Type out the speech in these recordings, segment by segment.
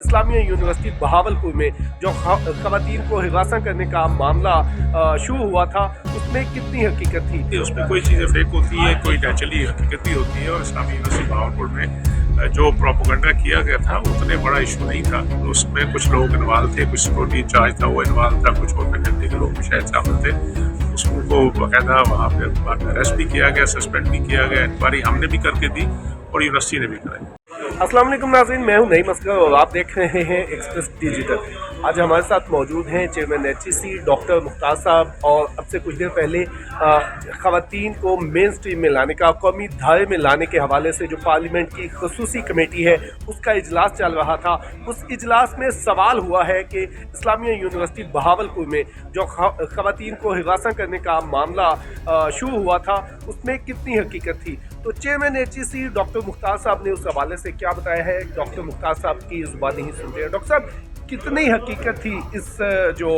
Islamia university Bahawalpur में जो खवातीन को हिरासा करने का मामला शुरू हुआ था, उसमें कितनी हकीकत थी? उसमें कोई चीज़ें फेक होती हैं, कोई नेचुरली हकीकत भी होती है। और इस्लामी यूनिवर्सिटी बहावलपुर में जो प्रोपोगंडा किया गया था उतने बड़ा इशू नहीं था। उसमें कुछ लोग इन्वॉल्व थे, कुछ सिक्योरिटी इंचार्ज था वो इन्वॉल्व था, कुछ और फैकल्टी के लोग भी शायद शामिल थे। उसको बाकायदा वहाँ पे बाद में अरेस्ट भी किया गया, सस्पेंड भी किया गया। इंक्वायरी हमने भी करके दी और यूनिवर्सिटी ने भी कराई। अस्सलाम वालेकुम नाज़रीन, मैं हूं नईम असगर और आप देख रहे हैं एक्सप्रेस डिजिटल। आज हमारे साथ मौजूद हैं चेयरमैन HEC डॉक्टर मुख्तार साहब, और अब से कुछ देर पहले ख़वातीन को मेन स्ट्रीम में लाने का, कौमी धारे में लाने के हवाले से जो पार्लियामेंट की खसूसी कमेटी है उसका इजलास चल रहा था। उस इजलास में सवाल हुआ है कि इस्लामिया यूनिवर्सिटी बहावलपुर में जो ख़वातीन को हिरासा करने का मामला शुरू हुआ था, उसमें कितनी हकीकत थी। तो चेयरमैन HEC डॉक्टर मुख्तार साहब ने उस हवाले से क्या बताया है, डॉक्टर मुख्तार साहब की ज़ुबानी ही सुनते हैं। डॉक्टर साहब, कितनी हकीकत थी इस जो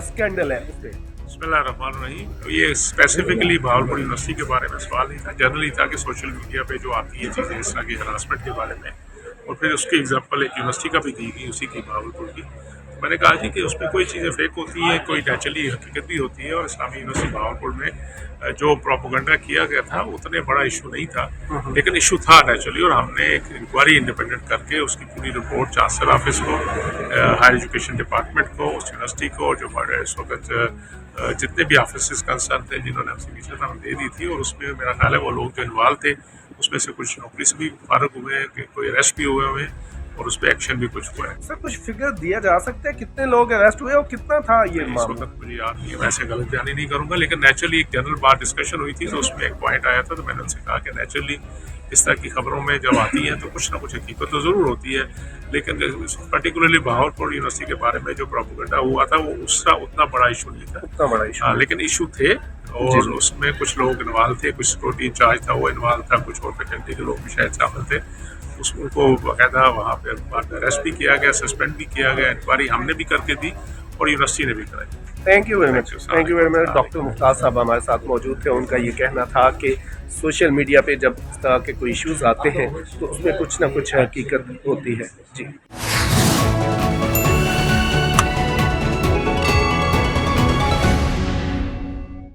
स्कैंडल है उसमें? बिस्मिल्लाहिर्रहमानिर्रहीम। ये स्पेसिफिकली बहावलपुर यूनिवर्सिटी के बारे में सवाल नहीं था, जनरली था कि सोशल मीडिया पे जो आती है चीज़ें इस तरह की हरासमेंट के बारे में, और फिर उसकी एग्जांपल एक यूनिवर्सिटी का भी दी गई, उसी की बहावलपुर की। मैंने कहा जी कि उसमें कोई चीज़ें फेक होती हैं, कोई नेचुरली हकीकत भी होती है। और इस्लामी यूनिवर्सिटी बहावलपुर में जो प्रोपोगंडा किया गया था उतने बड़ा इशू नहीं था, लेकिन इशू था नेचुरली। और हमने एक इंक्वायरी इंडिपेंडेंट करके उसकी पूरी रिपोर्ट चांसलर ऑफिस को, हायर एजुकेशन डिपार्टमेंट को, उस यूनिवर्सिटी को, जो इस वक्त जितने भी ऑफिस कंसर्न थे जिन्होंने हमसे पिछले था, दी थी। और उसमें मेरा ख्याल है वो लोग जो इन्वॉल्व थे उसमें से कुछ नौकरी से भी फारग हुए हैं, कोई अरेस्ट भी हुए हुए हैं, और उस पर एक्शन भी कुछ हुआ है। सर, कुछ फिगर दिया जा सकता है कितने लोग अरेस्ट हुए और कितना था ये इस मामला? वक्त मुझे याद नहीं है, वैसे गलत बयानी नहीं करूंगा, लेकिन नेचुरली एक जनरल बात डिस्कशन हुई थी तो उसमें एक पॉइंट आया था, तो मैंने उनसे कहा कि नेचुरली इस तरह की खबरों में जब आती हैं तो कुछ ना कुछ हकीकत तो ज़रूर होती है, लेकिन पर्टिकुलरली बहावलपुर यूनिवर्सिटी के बारे में जो प्रोपोगंडा हुआ था वो उसका उतना बड़ा इशू नहीं था। उतना बड़ा इशू? लेकिन इशू थे, और उसमें कुछ लोग इन्वॉल्व थे, कुछ सिक्योरिटी इंचार्ज था वो इन्वॉल्व था, कुछ और फैकल्टी के लोग भी शायद शामिल थे। उसको बाकायदा वहाँ पे बाद में अरेस्ट भी किया गया, सस्पेंड भी किया गया। इंक्वायरी हमने भी करके दी और यूनिवर्सिटी ने भी कराई। Thank you very much. Doctor Mukhtar साहब हमारे साथ मौजूद थे। उनका ये कहना था कि सोशल मीडिया पे जब इस तरह के कोई इश्यूज आते हैं तो उसमें कुछ ना कुछ हकीकत होती है। जी।